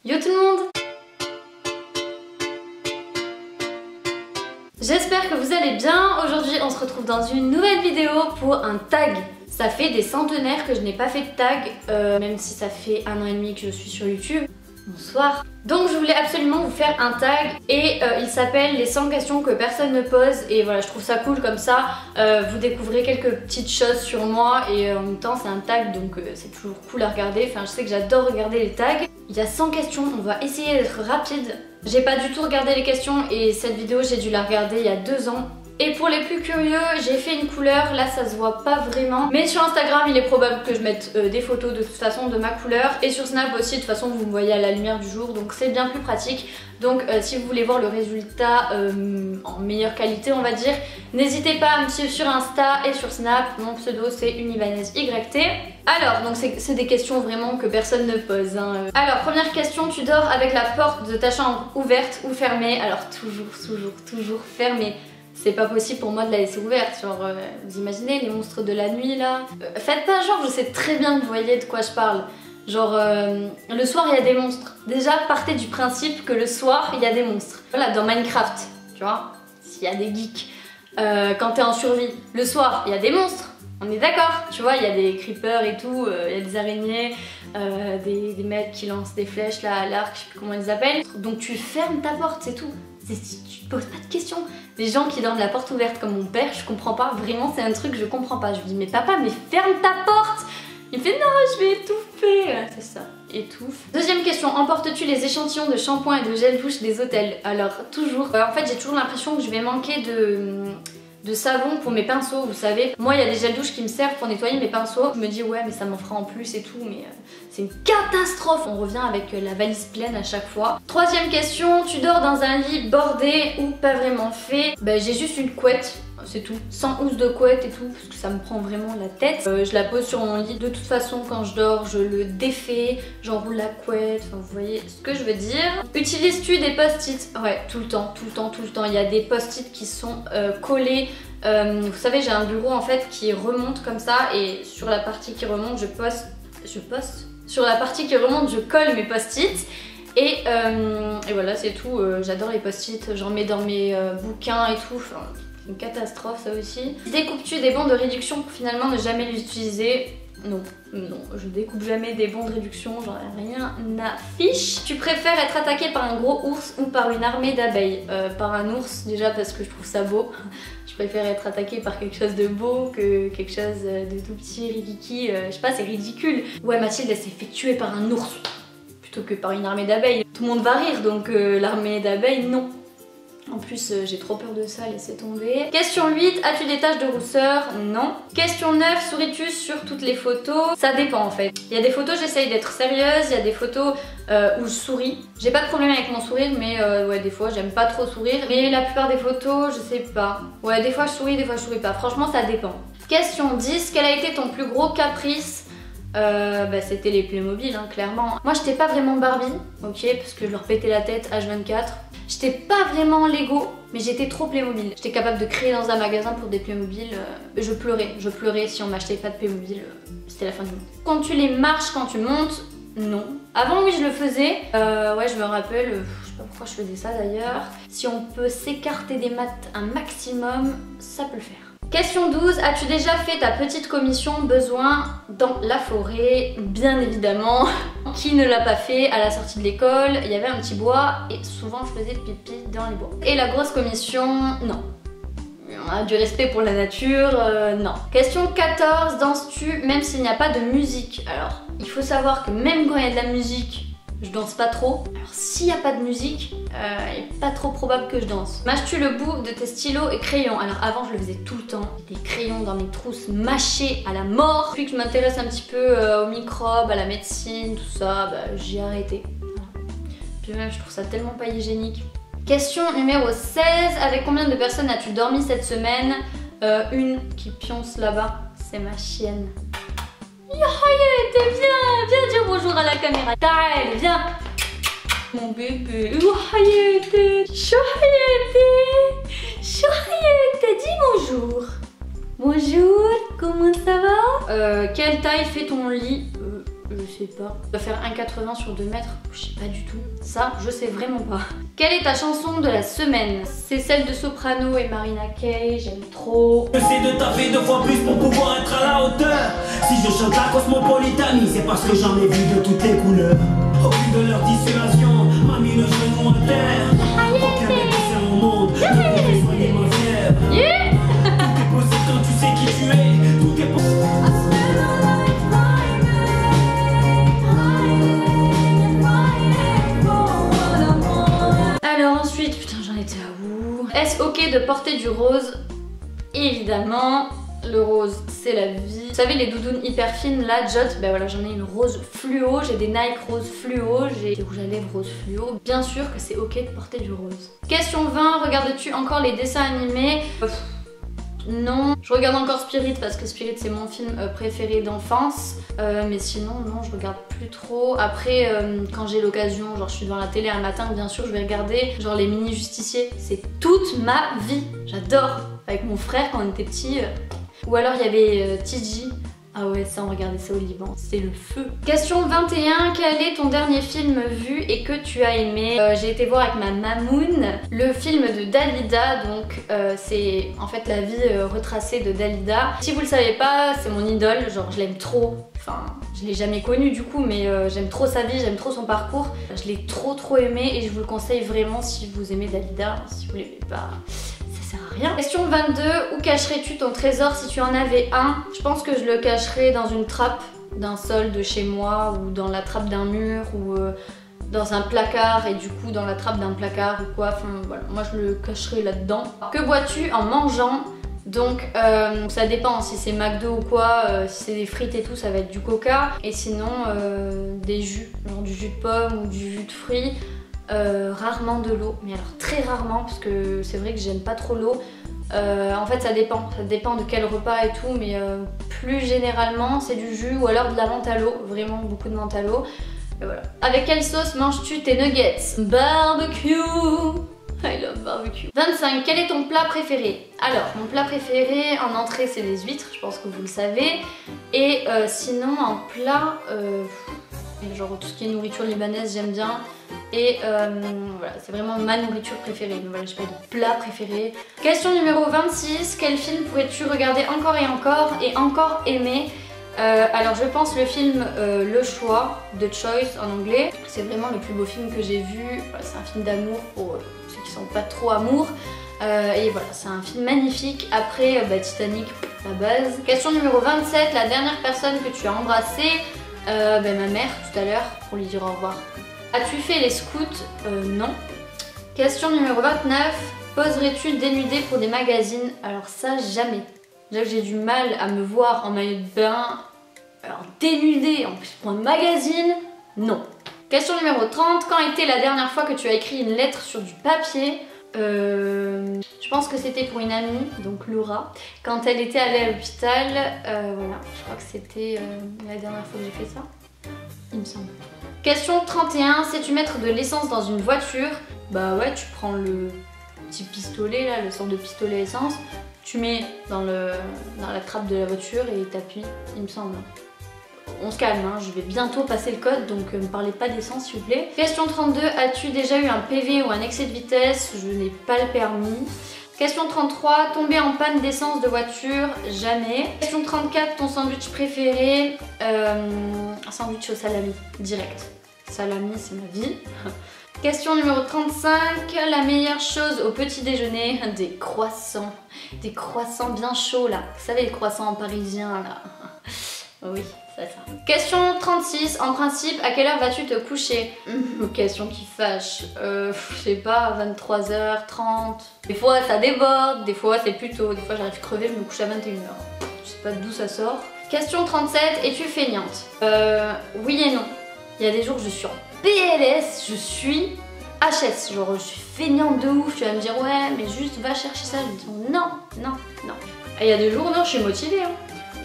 Yo tout le monde! J'espère que vous allez bien. Aujourd'hui on se retrouve dans une nouvelle vidéo pour un tag. Ça fait des centenaires que je n'ai pas fait de tag, même si ça fait 1 an et demi que je suis sur YouTube. Bonsoir. Donc je voulais absolument vous faire un tag et il s'appelle les 100 questions que personne ne pose et voilà, je trouve ça cool comme ça, vous découvrez quelques petites choses sur moi et en même temps c'est un tag donc c'est toujours cool à regarder, enfin je sais que j'adore regarder les tags. Il y a 100 questions, on va essayer d'être rapide. J'ai pas du tout regardé les questions et cette vidéo j'ai dû la regarder il y a 2 ans. Et pour les plus curieux, j'ai fait une couleur, là ça se voit pas vraiment. Mais sur Instagram, il est probable que je mette des photos de toute façon de ma couleur. Et sur Snap aussi, de toute façon vous me voyez à la lumière du jour, donc c'est bien plus pratique. Donc si vous voulez voir le résultat en meilleure qualité on va dire, n'hésitez pas à me suivre sur Insta et sur Snap. Mon pseudo c'est UniVanessYT. Alors, donc c'est des questions vraiment que personne ne pose hein. Alors, première question, tu dors avec la porte de ta chambre ouverte ou fermée? Alors toujours fermée. C'est pas possible pour moi de la laisser ouverte, genre vous imaginez les monstres de la nuit là? Faites pas genre, je sais très bien que vous voyez de quoi je parle. Genre le soir il y a des monstres. Déjà partez du principe que le soir il y a des monstres. Voilà, dans Minecraft, tu vois, s'il y a des geeks, quand t'es en survie, le soir il y a des monstres. On est d'accord, tu vois, il y a des creepers et tout, il y a des araignées, des mecs qui lancent des flèches là à l'arc, je sais plus comment ils les appellent. Donc tu fermes ta porte, c'est tout. Tu te poses pas de questions. Les gens qui dorment la porte ouverte comme mon père, je comprends pas, vraiment c'est un truc que je comprends pas. Je lui dis mais papa mais ferme ta porte. Il me fait non je vais étouffer. C'est ça, étouffe. Deuxième question, emportes-tu les échantillons de shampoing et de gel douche des hôtels? Alors toujours, en fait j'ai toujours l'impression que je vais manquer de savon pour mes pinceaux, vous savez. Moi il y a des gels douche qui me servent pour nettoyer mes pinceaux. Je me dis ouais mais ça m'en fera en plus et tout, mais c'est une catastrophe. On revient avec la valise pleine à chaque fois. Troisième question, tu dors dans un lit bordé ou pas vraiment fait? Bah j'ai juste une couette, c'est tout. Sans housse de couette et tout, parce que ça me prend vraiment la tête. Je la pose sur mon lit. De toute façon quand je dors, je le défais, j'enroule la couette, enfin vous voyez ce que je veux dire. Utilises-tu des post-it? Ouais, tout le temps. Il y a des post-it qui sont collés. Vous savez j'ai un bureau en fait qui remonte comme ça et sur la partie qui remonte je poste. Sur la partie qui remonte je colle mes post-it et voilà c'est tout. J'adore les post-it, j'en mets dans mes bouquins et tout, enfin, c'est une catastrophe ça aussi. Découpes-tu des bons de réduction pour finalement ne jamais les utiliser? Non, je découpe jamais des bons de réduction, j'en ai rien à fiche. Tu préfères être attaqué par un gros ours ou par une armée d'abeilles? Par un ours déjà parce que je trouve ça beau. Je préfère être attaquée par quelque chose de beau que quelque chose de tout petit, rikiki, je sais pas, c'est ridicule. Ouais, Mathilde elle s'est fait tuer par un ours plutôt que par une armée d'abeilles. Tout le monde va rire donc l'armée d'abeilles non. En plus j'ai trop peur de ça, laissez tomber. Question 8, as-tu des taches de rousseur? Non. Question 9, souris-tu sur toutes les photos? Ça dépend en fait. Il y a des photos j'essaye d'être sérieuse, il y a des photos où je souris. J'ai pas de problème avec mon sourire mais ouais des fois j'aime pas trop sourire. Mais la plupart des photos je sais pas. Ouais des fois je souris, des fois je souris pas. Franchement ça dépend. Question 10, quel a été ton plus gros caprice? Bah c'était les Playmobil hein, clairement. Moi j'étais pas vraiment Barbie, ok, parce que je leur pétais la tête H24. J'étais pas vraiment Lego, mais j'étais trop Playmobil. J'étais capable de créer dans un magasin pour des Playmobil. Je pleurais si on m'achetait pas de Playmobil, c'était la fin du monde. Quand tu les marches, quand tu montes, non. Avant oui je le faisais, ouais je me rappelle, je sais pas pourquoi je faisais ça d'ailleurs. Si on peut s'écarter des maths un maximum, ça peut le faire. Question 12, as-tu déjà fait ta petite commission besoin dans la forêt? Bien évidemment. Qui ne l'a pas fait? À la sortie de l'école, il y avait un petit bois et souvent je faisais pipi dans les bois. Et la grosse commission, non. On a du respect pour la nature, non. Question 14, danses-tu même s'il n'y a pas de musique? Alors, il faut savoir que même quand il y a de la musique, je danse pas trop. Alors s'il n'y a pas de musique, il est pas trop probable que je danse. Mâches-tu le bout de tes stylos et crayons? Alors avant je le faisais tout le temps. Des crayons dans mes trousses mâchés à la mort. Depuis que je m'intéresse un petit peu aux microbes, à la médecine, tout ça, bah, j'ai arrêté. Puis même je trouve ça tellement pas hygiénique. Question numéro 16. Avec combien de personnes as-tu dormi cette semaine? Une qui pionce là-bas, c'est ma chienne. Yohayete, viens dire bonjour à la caméra. Taël, viens. Mon bébé. Yohayete, Shohayete, dis bonjour. Bonjour, comment ça va? Quelle taille fait ton lit? Je sais pas. On doit faire 1,80 sur 2 mètres. Je sais pas du tout. Ça, je sais vraiment pas. Quelle est ta chanson de la semaine? C'est celle de Soprano et Marina Kaye, j'aime trop. J'essaie de taper 2 fois plus pour pouvoir être à la hauteur. Si je chante la Cosmopolitanie, c'est parce que j'en ai vu de toutes les couleurs. Au vu de leur dissuasion, m'a mis le genou à terre. Aucun médecin au monde ne peut soigner ma fièvre. Tout est possible quand tu sais qui tu es. Tout est possible. Alors ensuite, putain j'en étais à où? Est-ce ok de porter du rose? Évidemment, le rose c'est la vie. Vous savez les doudounes hyper fines là, Jot, ben voilà j'en ai une rose fluo, j'ai des Nike rose fluo, j'ai des rouges à lèvres rose fluo. Bien sûr que c'est ok de porter du rose. Question 20, regardes-tu encore les dessins animés? Non, je regarde encore Spirit parce que Spirit c'est mon film préféré d'enfance, mais sinon non je regarde plus trop. Après quand j'ai l'occasion, genre je suis devant la télé un matin, bien sûr je vais regarder genre les mini justiciers, c'est toute ma vie, j'adore. Avec mon frère quand on était petits, ou alors il y avait TG. Ah ouais, ça on regardait ça au Liban, c'est le feu. Question 21, quel est ton dernier film vu et que tu as aimé? J'ai été voir avec ma mamoun le film de Dalida, donc c'est en fait la vie retracée de Dalida. Si vous le savez pas, c'est mon idole, genre je l'aime trop. Enfin, je l'ai jamais connue du coup, mais j'aime trop sa vie, j'aime trop son parcours. Je l'ai trop aimé et je vous le conseille vraiment si vous aimez Dalida. Si vous l'aimez pas, ça sert à rien. Question 22, où cacherais-tu ton trésor si tu en avais un? Je pense que je le cacherais dans une trappe d'un sol de chez moi, ou dans la trappe d'un mur, ou dans un placard, et du coup dans la trappe d'un placard ou quoi. Enfin voilà, moi je le cacherais là-dedans. Que bois-tu en mangeant? Donc ça dépend, si c'est McDo ou quoi, si c'est des frites et tout ça va être du coca, et sinon des jus, genre du jus de pomme ou du jus de fruits, rarement de l'eau, mais alors très rarement parce que c'est vrai que j'aime pas trop l'eau. En fait ça dépend de quel repas et tout, mais plus généralement c'est du jus ou alors de la menthe à l'eau, vraiment beaucoup de menthe à l'eau. Et voilà. Avec quelle sauce manges-tu tes nuggets? Barbecue. I love barbecue. 25. Quel est ton plat préféré? Alors, mon plat préféré en entrée c'est des huîtres, je pense que vous le savez. Et sinon en plat, genre tout ce qui est nourriture libanaise j'aime bien. Et voilà, c'est vraiment ma nourriture préférée. Donc voilà, j'ai pas de plat préféré. Question numéro 26. Quel film pourrais-tu regarder encore et encore aimer? Alors je pense le film Le Choix, The Choice en anglais. C'est vraiment le plus beau film que j'ai vu. Voilà, c'est un film d'amour pour ceux qui sont pas trop amour. Et voilà, c'est un film magnifique. Après Titanic, la base. Question numéro 27. La dernière personne que tu as embrassée? Ma mère tout à l'heure pour lui dire au revoir. As-tu fait les scouts? Non. Question numéro 29. Poserais-tu dénudée pour des magazines? Alors ça, jamais. Déjà que j'ai du mal à me voir en maillot de bain. Alors dénudée en plus pour un magazine? Non. Question numéro 30. Quand était la dernière fois que tu as écrit une lettre sur du papier? Je pense que c'était pour une amie, donc Laura, quand elle était allée à l'hôpital. Voilà, je crois que c'était la dernière fois que j'ai fait ça, il me semble. Question 31, sais-tu mettre de l'essence dans une voiture? Bah ouais, tu prends le petit pistolet là, le sort de pistolet essence, tu mets dans la trappe de la voiture et t'appuies, il me semble. On se calme, hein, je vais bientôt passer le code, donc ne parlez pas d'essence s'il vous plaît. Question 32, as-tu déjà eu un PV ou un excès de vitesse? Je n'ai pas le permis. Question 33, tomber en panne d'essence de voiture? Jamais. Question 34, ton sandwich préféré? Un sandwich au salami, direct. Salami, c'est ma vie. Question numéro 35, la meilleure chose au petit déjeuner? Des croissants. Des croissants bien chauds là. Vous savez les croissants parisiens là. Oui, c'est ça. Question 36, en principe, à quelle heure vas-tu te coucher? Question qui fâche. Je sais pas, 23h30. Des fois ça déborde, des fois c'est plus tôt, des fois j'arrive crevée, je me couche à 21h. Je sais pas d'où ça sort. Question 37, es-tu feignante? Oui et non. Il y a des jours où je suis en PLS, je suis HS, genre je suis feignante de ouf, tu vas me dire ouais mais juste va chercher ça, je me dis non. Et il y a des jours non, je suis motivée hein.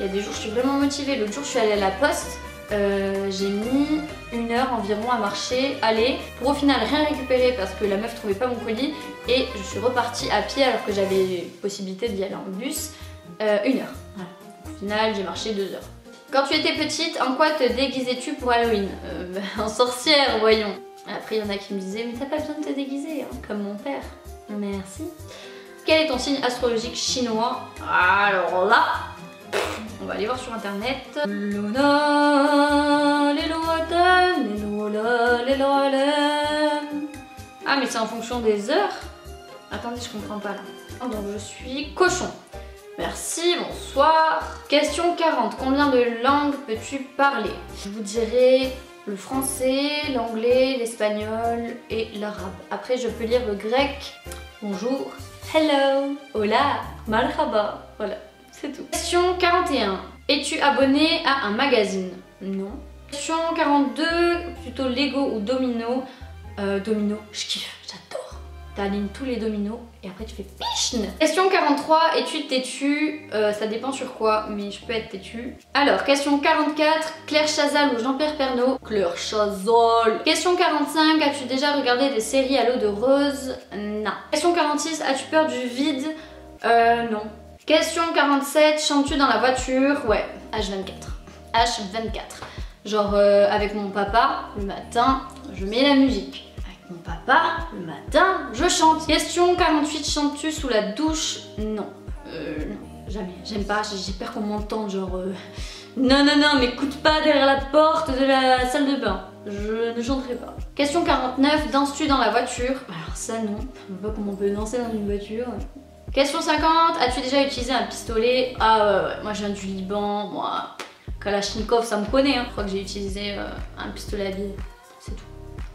Il y a des jours je suis vraiment motivée. L'autre jour je suis allée à la poste, j'ai mis 1 heure environ à marcher, aller, pour au final rien récupérer parce que la meuf trouvait pas mon colis et je suis repartie à pied alors que j'avais possibilité d'y aller en bus 1 heure. Voilà. Au final j'ai marché 2 heures. Quand tu étais petite, en quoi te déguisais-tu pour Halloween? En sorcière, voyons. Après, il y en a qui me disaient, mais t'as pas besoin de te déguiser, hein, comme mon père. Merci. Quel est ton signe astrologique chinois? Alors là, on va aller voir sur internet. Luna, ah, mais c'est en fonction des heures? Attendez, je comprends pas là. Donc je suis cochon. Merci, bonsoir. Question 40. Combien de langues peux-tu parler? Je vous dirais le français, l'anglais, l'espagnol et l'arabe. Après, je peux lire le grec. Bonjour, hello, hola, marhaba. Voilà, c'est tout. Question 41. Es-tu abonné à un magazine? Non. Question 42. Plutôt Lego ou Domino? Domino, je kiffe, j'adore. T'alignes tous les dominos et après tu fais pichn. Question 43, es-tu têtu? Ça dépend sur quoi, mais je peux être têtu. Alors, question 44, Claire Chazal ou Jean-Pierre Pernaut? Claire Chazal. Question 45, as-tu déjà regardé des séries à l'eau de rose? Non. Question 46, as-tu peur du vide? Non. Question 47, chantes-tu dans la voiture? Ouais, H24. H24. Genre avec mon papa, le matin, je mets la musique. Mon papa, le matin, je chante. Question 48, chantes-tu sous la douche? Non. Non, jamais. J'aime pas, j'ai peur qu'on m'entende, genre... Non, non, non, m'écoute pas derrière la porte de la salle de bain. Je ne chanterai pas. Question 49, danses-tu dans la voiture? Alors ça, non. Je sais pas comment on peut danser dans une voiture. Question 50, as-tu déjà utilisé un pistolet? Ah ouais, moi je viens du Liban, moi... Kalachnikov, ça me connaît, hein. Je crois que j'ai utilisé un pistolet à billes. C'est tout.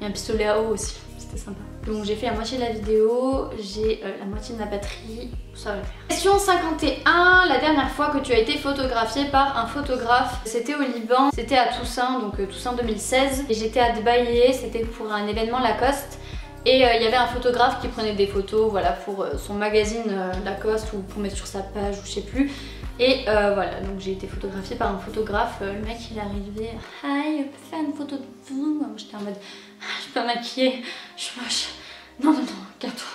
Et un pistolet à eau aussi, c'était sympa. Donc j'ai fait la moitié de la vidéo, j'ai la moitié de la batterie, ça va le faire. Question 51, la dernière fois que tu as été photographiée par un photographe, c'était au Liban, c'était à Toussaint, donc Toussaint 2016. Et j'étais à Dubaï, c'était pour un événement Lacoste. Et il y avait un photographe qui prenait des photos, voilà, pour son magazine Lacoste ou pour mettre sur sa page ou je sais plus. Et voilà, donc j'ai été photographiée par un photographe. Le mec il est arrivé, hi, on peut faire une photo de vous? J'étais en mode, je suis pas maquillée, je suis moche. Non, non, non, calme-toi.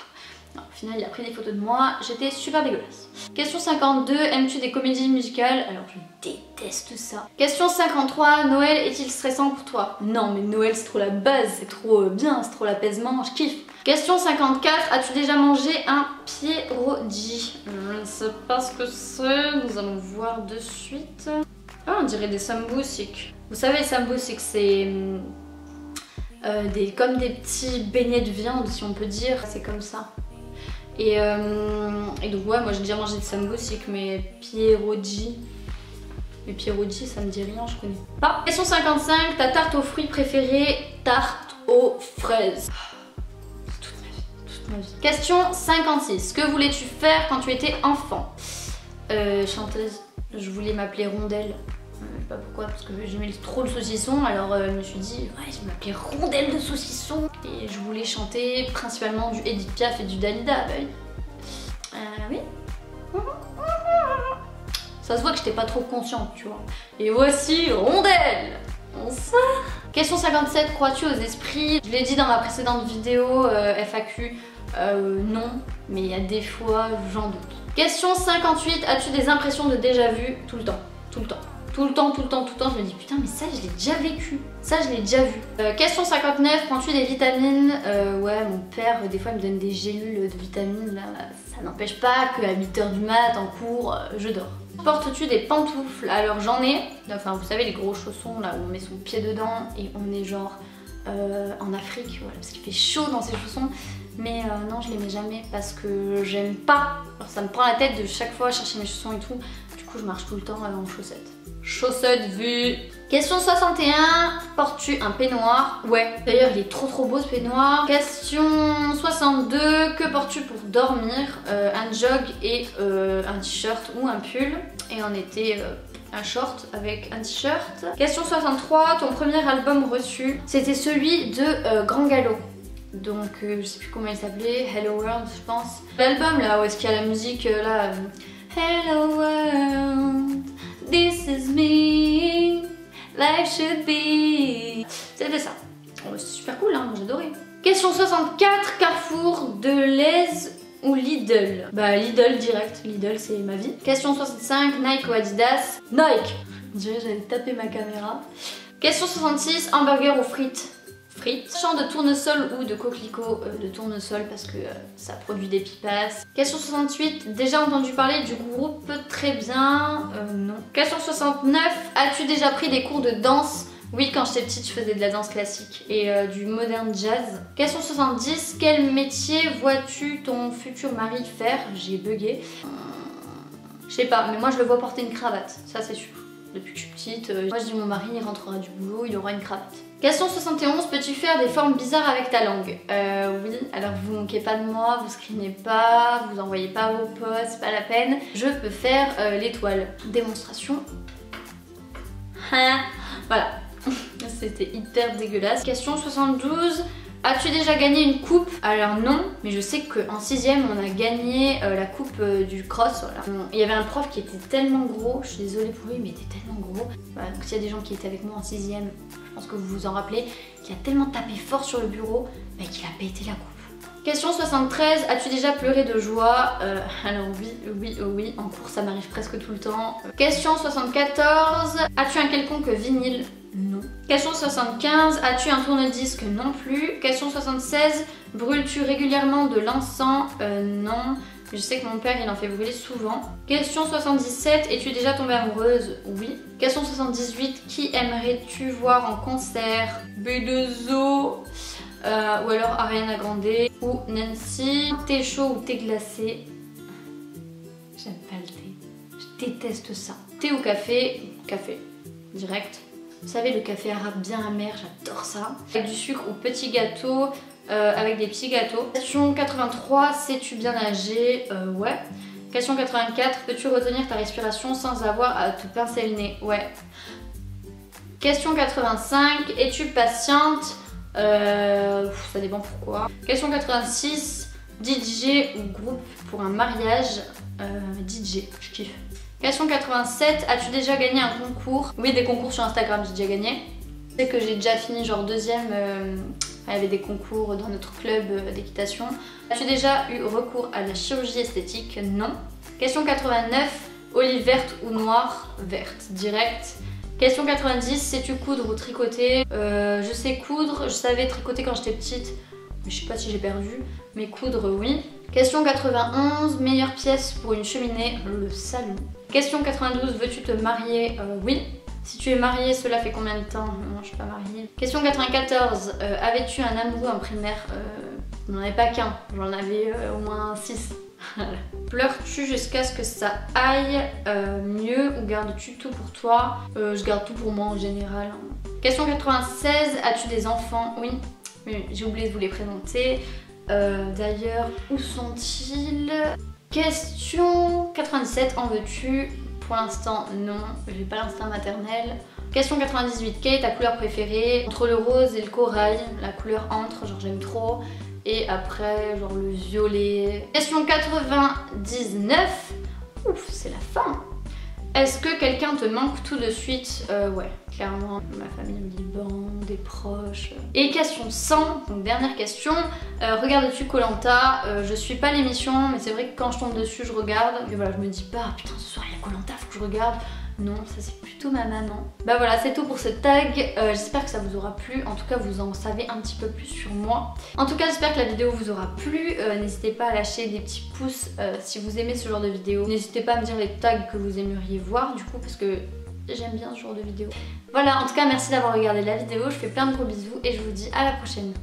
Non, au final il a pris des photos de moi, j'étais super dégueulasse. Question 52, aimes-tu des comédies musicales? Alors je déteste ça. Question 53, Noël est-il stressant pour toi? Non, mais Noël c'est trop la base, c'est trop bien, c'est trop l'apaisement, je kiffe. Question 54, as-tu déjà mangé un pierogi? Je ne sais pas ce que c'est, nous allons voir de suite. Ah, on dirait des sambusiks. Vous savez, les sambusiks, c'est comme des petits beignets de viande, si on peut dire. C'est comme ça. Et donc ouais, moi j'ai déjà mangé des sambusiks, mais pierogi... Mais pierogi, ça me dit rien, je connais pas. Question 55, ta tarte aux fruits préférée? Tarte aux fraises. Question 56. Que voulais-tu faire quand tu étais enfant? Chanteuse. Je voulais m'appeler Rondelle. Je sais pas pourquoi, parce que j'aimais trop le saucisson. Alors je me suis dit, ouais, je vais m'appeler Rondelle de saucisson. Et je voulais chanter principalement du Edith Piaf et du Dalida. Bah oui. Oui. Ça se voit que j'étais pas trop consciente, tu vois. Et voici Rondelle. Bonsoir. Question 57. Crois-tu aux esprits? Je l'ai dit dans ma précédente vidéo FAQ. Non, mais il y a des fois, j'en doute. Question 58, as-tu des impressions de déjà vu? Tout le temps, tout le temps. Tout le temps, tout le temps, tout le temps, je me dis putain mais ça je l'ai déjà vécu, ça je l'ai déjà vu. Question 59, prends-tu des vitamines? Ouais, mon père des fois il me donne des gélules de vitamines, là, ça n'empêche pas qu'à 8h du mat en cours, je dors. Portes-tu des pantoufles? Alors j'en ai, enfin vous savez les gros chaussons là où on met son pied dedans et on est genre en Afrique, voilà, parce qu'il fait chaud dans ces chaussons. Mais non, je les mets jamais parce que j'aime pas. Alors, ça me prend la tête de chaque fois chercher mes chaussons et tout. Du coup, je marche tout le temps en chaussettes. Chaussettes vues. Question 61. Portes-tu un peignoir? Ouais. D'ailleurs, il est trop beau ce peignoir. Question 62. Que portes-tu pour dormir? Un jog et un t-shirt ou un pull. Et en été, un short avec un t-shirt. Question 63. Ton premier album reçu? C'était celui de Grand Galop. Donc je sais plus comment il s'appelait, Hello World je pense. L'album là où est-ce qu'il y a la musique là, Hello World, this is me, life should be. C'était ça. Oh, c'est super cool hein, moi j'adorais. Question 64, Carrefour, Deleuze ou Lidl? Bah Lidl direct, Lidl c'est ma vie. Question 65, Nike ou Adidas? Nike. On dirait que j'allais taper ma caméra. Question 66, hamburger ou frites? Frites. Champ de tournesol ou de coquelicot? De tournesol parce que ça produit des pipasses. Question 68, déjà entendu parler du groupe Très Bien? Non. Question 69, as-tu déjà pris des cours de danse? Oui, quand j'étais petite, je faisais de la danse classique et du modern jazz. Question 70, quel métier vois-tu ton futur mari faire? J'ai bugué. Je sais pas, mais moi je le vois porter une cravate, ça c'est sûr. Depuis que je suis petite, moi je dis mon mari il rentrera du boulot, il aura une cravate. Question 71, peux-tu faire des formes bizarres avec ta langue? Oui, alors vous moquez pas de moi, vous screenez pas, vous envoyez pas vos posts, c'est pas la peine. Je peux faire l'étoile. Démonstration. Voilà, c'était hyper dégueulasse. Question 72. As-tu déjà gagné une coupe? Alors non, mais je sais qu'en 6ème on a gagné la coupe du cross. Voilà. Il y avait un prof qui était tellement gros, je suis désolée pour lui mais il était tellement gros. Voilà, donc s'il y a des gens qui étaient avec moi en 6ème, je pense que vous vous en rappelez, qui a tellement tapé fort sur le bureau qu'il a pété la coupe. Question 73, as-tu déjà pleuré de joie? Alors oui, en cours ça m'arrive presque tout le temps. Question 74, as-tu un quelconque vinyle? Non. Question 75, as-tu un tourne-disque? Non plus. Question 76, brûles-tu régulièrement de l'encens? Non. Je sais que mon père il en fait brûler souvent. Question 77, es-tu déjà tombée amoureuse? Oui. Question 78, qui aimerais-tu voir en concert? B2O, ou alors Ariana Grande ou Nancy. Thé chaud ou thé glacé? J'aime pas le thé. Je déteste ça. Thé ou café? Café. Direct. Vous savez, le café arabe bien amer, j'adore ça. Avec du sucre ou petit gâteau, avec des petits gâteaux. Question 83, sais-tu bien nager? Ouais. Question 84, peux-tu retenir ta respiration sans avoir à te pincer le nez? Ouais. Question 85, es-tu patiente? Ça dépend pourquoi. Question 86, DJ ou groupe pour un mariage? DJ, je kiffe. Question 87, as-tu déjà gagné un concours? Oui, des concours sur Instagram, j'ai déjà gagné. Je sais que j'ai déjà fini genre 2ème, il y avait des concours dans notre club d'équitation. As-tu déjà eu recours à la chirurgie esthétique? Non. Question 89, olive verte ou noire? Verte, direct. Question 90, sais-tu coudre ou tricoter? Je sais coudre, je savais tricoter quand j'étais petite, mais je sais pas si j'ai perdu, mais coudre oui. Question 91, meilleure pièce pour une cheminée? Le salon. Question 92, veux-tu te marier? Oui. Si tu es mariée, cela fait combien de temps? Non, je suis pas mariée. Question 94, avais-tu un amoureux en primaire? Je n'en avais pas qu'un, j'en avais au moins 6. Pleures-tu jusqu'à ce que ça aille mieux ou gardes-tu tout pour toi? Je garde tout pour moi en général. Question 96, as-tu des enfants? Oui, j'ai oublié de vous les présenter. D'ailleurs, où sont-ils? Question 97, en veux-tu? Pour l'instant, non, j'ai pas l'instinct maternel. Question 98, quelle est ta couleur préférée? Entre le rose et le corail, la couleur entre, genre j'aime trop. Et après, genre le violet. Question 99, ouf, c'est la fin. Est-ce que quelqu'un te manque tout de suite? Ouais, clairement, ma famille au Liban, des proches. Et question 100, donc dernière question, regardes-tu Koh-Lanta? Je suis pas l'émission, mais c'est vrai que quand je tombe dessus, je regarde. Et voilà, je me dis pas, putain, ce soir il y a Koh-Lanta, faut que je regarde. Non, ça c'est plutôt ma maman. Bah voilà, c'est tout pour ce tag. J'espère que ça vous aura plu. En tout cas, vous en savez un petit peu plus sur moi. En tout cas, j'espère que la vidéo vous aura plu. N'hésitez pas à lâcher des petits pouces si vous aimez ce genre de vidéo. N'hésitez pas à me dire les tags que vous aimeriez voir du coup, parce que j'aime bien ce genre de vidéo. Voilà, en tout cas, merci d'avoir regardé la vidéo. Je fais plein de gros bisous et je vous dis à la prochaine.